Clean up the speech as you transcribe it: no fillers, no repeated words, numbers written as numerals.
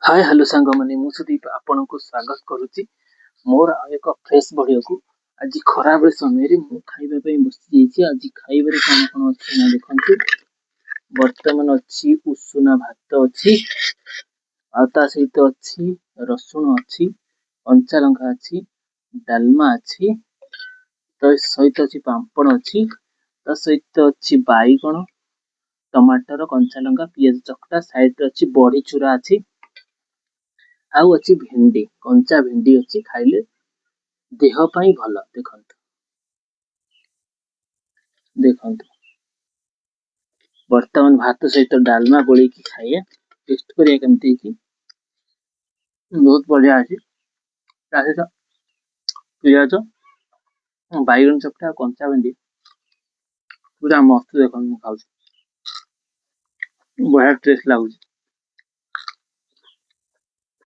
Hi hello सांग मैंने सुदीप आपण को स्वागत करुच्ची मोर एक फ्रेश वीडियो को। आज खराब समय खाइबा बसी आज खाइबार कौन कौन अच्छी ना देखते बर्तमान अच्छी उषुना भात अच्छी आता सहित अच्छी रसुण अच्छी कंचा लंका अच्छी डालमा अच्छी तो सहित अच्छी पांपड़ अच्छी तो सहित अच्छी बैगण टमाटर कंचा लंका पियाज चकटा साइड अच्छी बड़ी चूरा अच्छी आउ अच्छी भेंडी कंचा भेंडी अच्छी खाइले देह पाई भल। देखंतु देखंतु वर्तमान भात सहित डालमा गोली की खाइए टेस्ट करिए केमती की बहुत बढ़िया अछि। तासे पियाज बैगन चकटा कंचा भेंडी पूरा मस्त। देखो खाऊ बढ़िया टेस्ट लगुच।